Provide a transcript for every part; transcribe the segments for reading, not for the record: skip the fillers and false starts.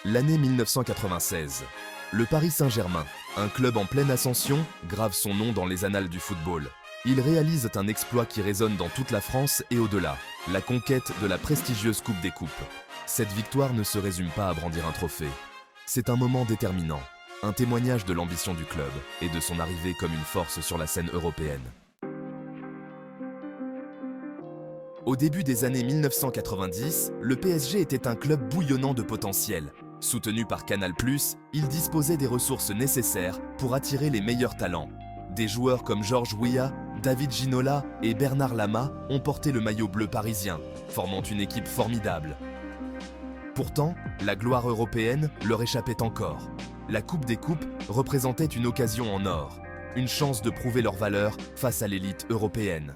L'année 1996. Le Paris Saint-Germain, un club en pleine ascension, grave son nom dans les annales du football. Ils réalisent un exploit qui résonne dans toute la France et au-delà, la conquête de la prestigieuse Coupe des Coupes. Cette victoire ne se résume pas à brandir un trophée. C'est un moment déterminant, un témoignage de l'ambition du club et de son arrivée comme une force sur la scène européenne. Au début des années 1990, le PSG était un club bouillonnant de potentiel. Soutenu par Canal+, il disposait des ressources nécessaires pour attirer les meilleurs talents. Des joueurs comme Georges Weah, David Ginola et Bernard Lama ont porté le maillot bleu parisien, formant une équipe formidable. Pourtant, la gloire européenne leur échappait encore. La Coupe des Coupes représentait une occasion en or, une chance de prouver leur valeur face à l'élite européenne.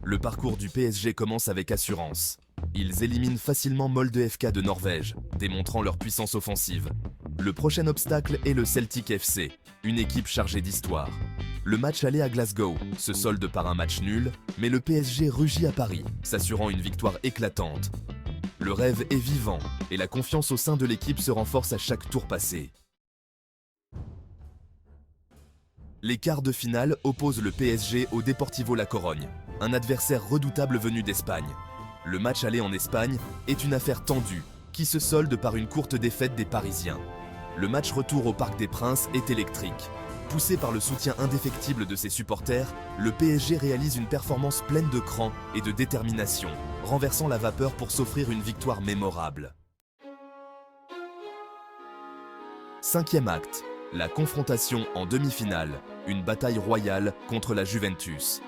Le parcours du PSG commence avec assurance. Ils éliminent facilement Molde FK de Norvège, démontrant leur puissance offensive. Le prochain obstacle est le Celtic FC, une équipe chargée d'histoire. Le match aller à Glasgow se solde par un match nul, mais le PSG rugit à Paris, s'assurant une victoire éclatante. Le rêve est vivant et la confiance au sein de l'équipe se renforce à chaque tour passé. Les quarts de finale opposent le PSG au Deportivo La Corogne, un adversaire redoutable venu d'Espagne. Le match aller en Espagne est une affaire tendue, qui se solde par une courte défaite des Parisiens. Le match retour au Parc des Princes est électrique. Poussé par le soutien indéfectible de ses supporters, le PSG réalise une performance pleine de cran et de détermination, renversant la vapeur pour s'offrir une victoire mémorable. Cinquième acte, la confrontation en demi-finale, une bataille royale contre la Juventus.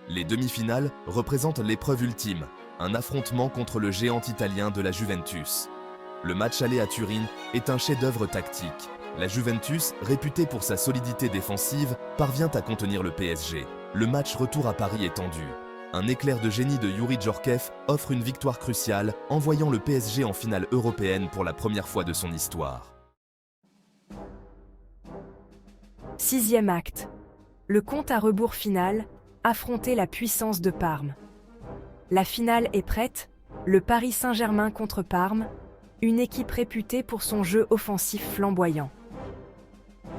Les demi-finales représentent l'épreuve ultime, un affrontement contre le géant italien de la Juventus. Le match aller à Turin est un chef-d'œuvre tactique. La Juventus, réputée pour sa solidité défensive, parvient à contenir le PSG. Le match retour à Paris est tendu. Un éclair de génie de Youri Djorkaeff offre une victoire cruciale, envoyant le PSG en finale européenne pour la première fois de son histoire. Sixième acte. Le compte à rebours final, affronter la puissance de Parme. La finale est prête, le Paris Saint-Germain contre Parme, une équipe réputée pour son jeu offensif flamboyant.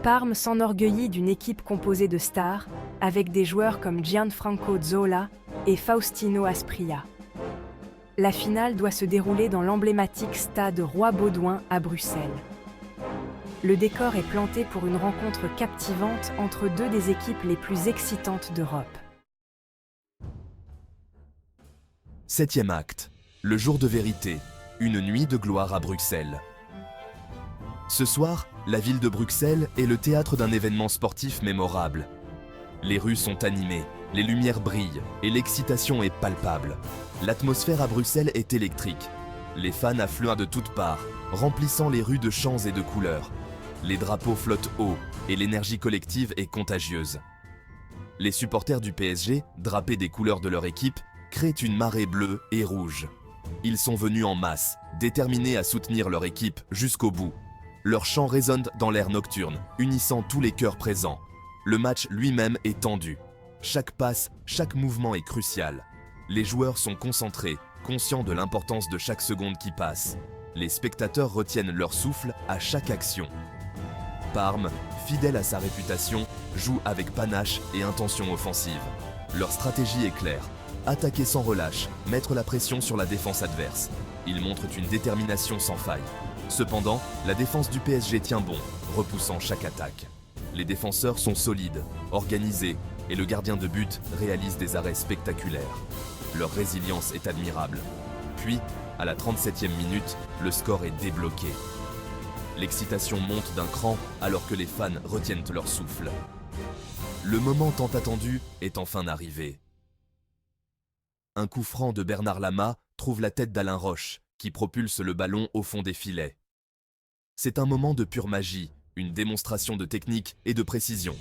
Parme s'enorgueillit d'une équipe composée de stars, avec des joueurs comme Gianfranco Zola et Faustino Asprilla. La finale doit se dérouler dans l'emblématique stade Roi-Baudouin à Bruxelles. Le décor est planté pour une rencontre captivante entre deux des équipes les plus excitantes d'Europe. Septième acte, le jour de vérité, une nuit de gloire à Bruxelles. Ce soir, la ville de Bruxelles est le théâtre d'un événement sportif mémorable. Les rues sont animées, les lumières brillent et l'excitation est palpable. L'atmosphère à Bruxelles est électrique. Les fans affluent de toutes parts, remplissant les rues de chants et de couleurs. Les drapeaux flottent haut et l'énergie collective est contagieuse. Les supporters du PSG, drapés des couleurs de leur équipe, créent une marée bleue et rouge. Ils sont venus en masse, déterminés à soutenir leur équipe jusqu'au bout. Leurs chants résonnent dans l'air nocturne, unissant tous les cœurs présents. Le match lui-même est tendu. Chaque passe, chaque mouvement est crucial. Les joueurs sont concentrés, conscients de l'importance de chaque seconde qui passe. Les spectateurs retiennent leur souffle à chaque action. Parme, fidèle à sa réputation, joue avec panache et intention offensive. Leur stratégie est claire. Attaquer sans relâche, mettre la pression sur la défense adverse. Ils montrent une détermination sans faille. Cependant, la défense du PSG tient bon, repoussant chaque attaque. Les défenseurs sont solides, organisés, et le gardien de but réalise des arrêts spectaculaires. Leur résilience est admirable. Puis, à la 37e minute, le score est débloqué. L'excitation monte d'un cran alors que les fans retiennent leur souffle. Le moment tant attendu est enfin arrivé. Un coup franc de Bernard Lama trouve la tête d'Alain Roche, qui propulse le ballon au fond des filets. C'est un moment de pure magie, une démonstration de technique et de précision.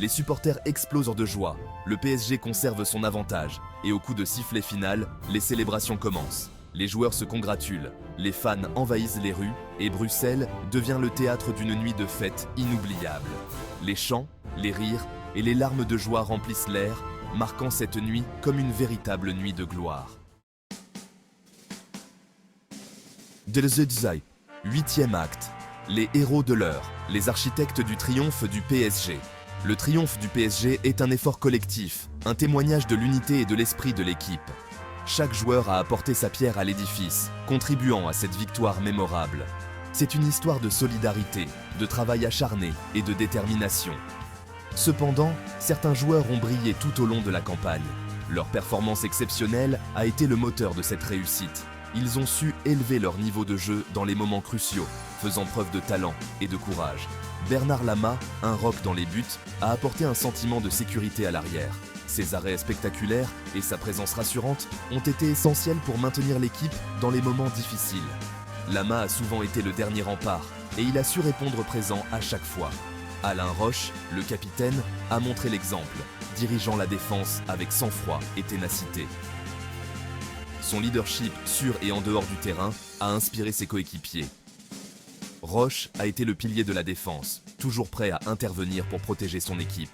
Les supporters explosent de joie, le PSG conserve son avantage, et au coup de sifflet final, les célébrations commencent. Les joueurs se congratulent, les fans envahissent les rues, et Bruxelles devient le théâtre d'une nuit de fête inoubliable. Les chants, les rires et les larmes de joie remplissent l'air, marquant cette nuit comme une véritable nuit de gloire. Delzedzai, 8e acte. Les héros de l'heure, les architectes du triomphe du PSG. Le triomphe du PSG est un effort collectif, un témoignage de l'unité et de l'esprit de l'équipe. Chaque joueur a apporté sa pierre à l'édifice, contribuant à cette victoire mémorable. C'est une histoire de solidarité, de travail acharné et de détermination. Cependant, certains joueurs ont brillé tout au long de la campagne. Leur performance exceptionnelle a été le moteur de cette réussite. Ils ont su élever leur niveau de jeu dans les moments cruciaux, faisant preuve de talent et de courage. Bernard Lama, un roc dans les buts, a apporté un sentiment de sécurité à l'arrière. Ses arrêts spectaculaires et sa présence rassurante ont été essentiels pour maintenir l'équipe dans les moments difficiles. Lama a souvent été le dernier rempart et il a su répondre présent à chaque fois. Alain Roche, le capitaine, a montré l'exemple, dirigeant la défense avec sang-froid et ténacité. Son leadership sur et en dehors du terrain a inspiré ses coéquipiers. Roche a été le pilier de la défense, toujours prêt à intervenir pour protéger son équipe.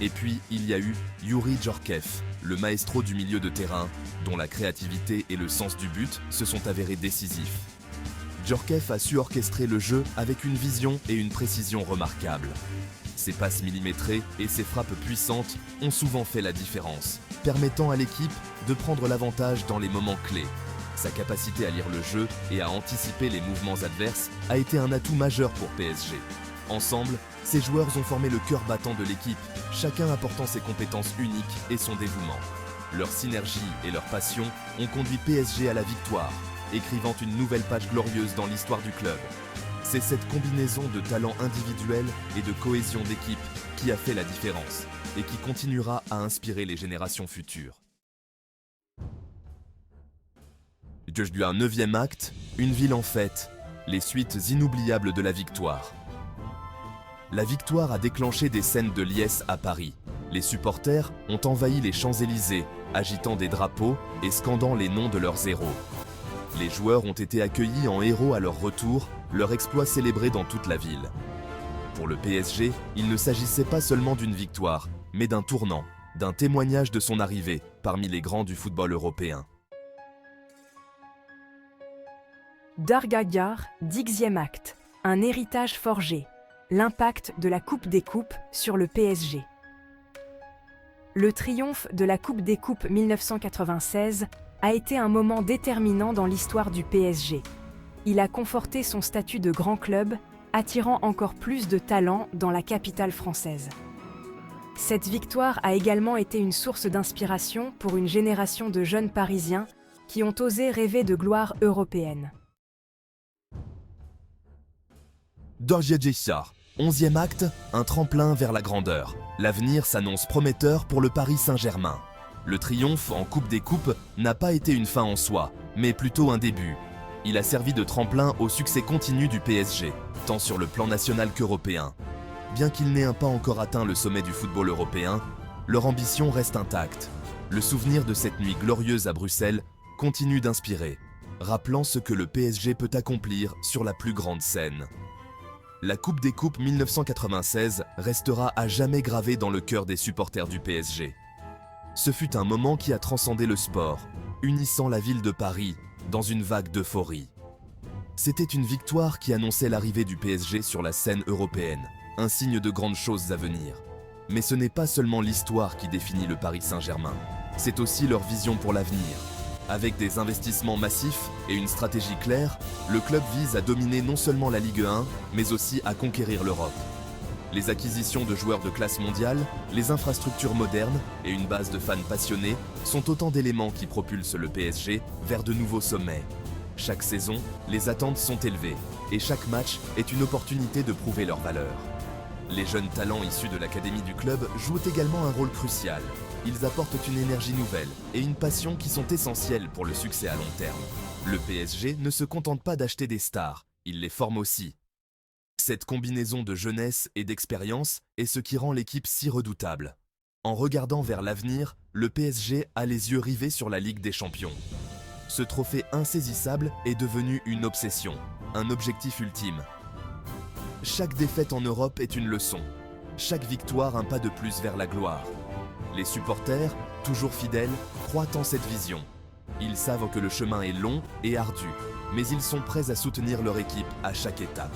Et puis, il y a eu Youri Djorkaeff, le maestro du milieu de terrain, dont la créativité et le sens du but se sont avérés décisifs. Djorkaeff a su orchestrer le jeu avec une vision et une précision remarquables. Ses passes millimétrées et ses frappes puissantes ont souvent fait la différence, permettant à l'équipe de prendre l'avantage dans les moments clés. Sa capacité à lire le jeu et à anticiper les mouvements adverses a été un atout majeur pour PSG. Ensemble, ces joueurs ont formé le cœur battant de l'équipe, chacun apportant ses compétences uniques et son dévouement. Leur synergie et leur passion ont conduit PSG à la victoire, écrivant une nouvelle page glorieuse dans l'histoire du club. C'est cette combinaison de talent individuel et de cohésion d'équipe qui a fait la différence et qui continuera à inspirer les générations futures. Du 9e acte, une ville en fête, les suites inoubliables de la victoire. La victoire a déclenché des scènes de liesse à Paris. Les supporters ont envahi les Champs-Élysées, agitant des drapeaux et scandant les noms de leurs héros. Les joueurs ont été accueillis en héros à leur retour, leur exploit célébré dans toute la ville. Pour le PSG, il ne s'agissait pas seulement d'une victoire, mais d'un tournant, d'un témoignage de son arrivée parmi les grands du football européen. Dargagar, 10e acte. Un héritage forgé. L'impact de la Coupe des Coupes sur le PSG. Le triomphe de la Coupe des Coupes 1996 a été un moment déterminant dans l'histoire du PSG. Il a conforté son statut de grand club, attirant encore plus de talents dans la capitale française. Cette victoire a également été une source d'inspiration pour une génération de jeunes Parisiens qui ont osé rêver de gloire européenne. Dorje Jessar, 11e acte, un tremplin vers la grandeur. L'avenir s'annonce prometteur pour le Paris Saint-Germain. Le triomphe en Coupe des Coupes n'a pas été une fin en soi, mais plutôt un début. Il a servi de tremplin au succès continu du PSG, tant sur le plan national qu'européen. Bien qu'ils n'aient pas encore atteint le sommet du football européen, leur ambition reste intacte. Le souvenir de cette nuit glorieuse à Bruxelles continue d'inspirer, rappelant ce que le PSG peut accomplir sur la plus grande scène. La Coupe des Coupes 1996 restera à jamais gravée dans le cœur des supporters du PSG. Ce fut un moment qui a transcendé le sport, unissant la ville de Paris dans une vague d'euphorie. C'était une victoire qui annonçait l'arrivée du PSG sur la scène européenne, un signe de grandes choses à venir. Mais ce n'est pas seulement l'histoire qui définit le Paris Saint-Germain, c'est aussi leur vision pour l'avenir. Avec des investissements massifs et une stratégie claire, le club vise à dominer non seulement la Ligue 1, mais aussi à conquérir l'Europe. Les acquisitions de joueurs de classe mondiale, les infrastructures modernes et une base de fans passionnés sont autant d'éléments qui propulsent le PSG vers de nouveaux sommets. Chaque saison, les attentes sont élevées et chaque match est une opportunité de prouver leur valeur. Les jeunes talents issus de l'académie du club jouent également un rôle crucial. Ils apportent une énergie nouvelle et une passion qui sont essentielles pour le succès à long terme. Le PSG ne se contente pas d'acheter des stars, il les forme aussi. Cette combinaison de jeunesse et d'expérience est ce qui rend l'équipe si redoutable. En regardant vers l'avenir, le PSG a les yeux rivés sur la Ligue des Champions. Ce trophée insaisissable est devenu une obsession, un objectif ultime. Chaque défaite en Europe est une leçon, chaque victoire un pas de plus vers la gloire. Les supporters, toujours fidèles, croient en cette vision. Ils savent que le chemin est long et ardu, mais ils sont prêts à soutenir leur équipe à chaque étape.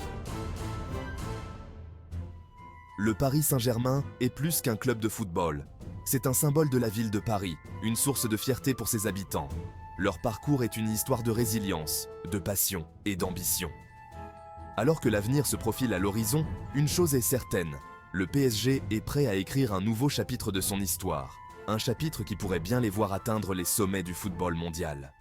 Le Paris Saint-Germain est plus qu'un club de football. C'est un symbole de la ville de Paris, une source de fierté pour ses habitants. Leur parcours est une histoire de résilience, de passion et d'ambition. Alors que l'avenir se profile à l'horizon, une chose est certaine, le PSG est prêt à écrire un nouveau chapitre de son histoire. Un chapitre qui pourrait bien les voir atteindre les sommets du football mondial.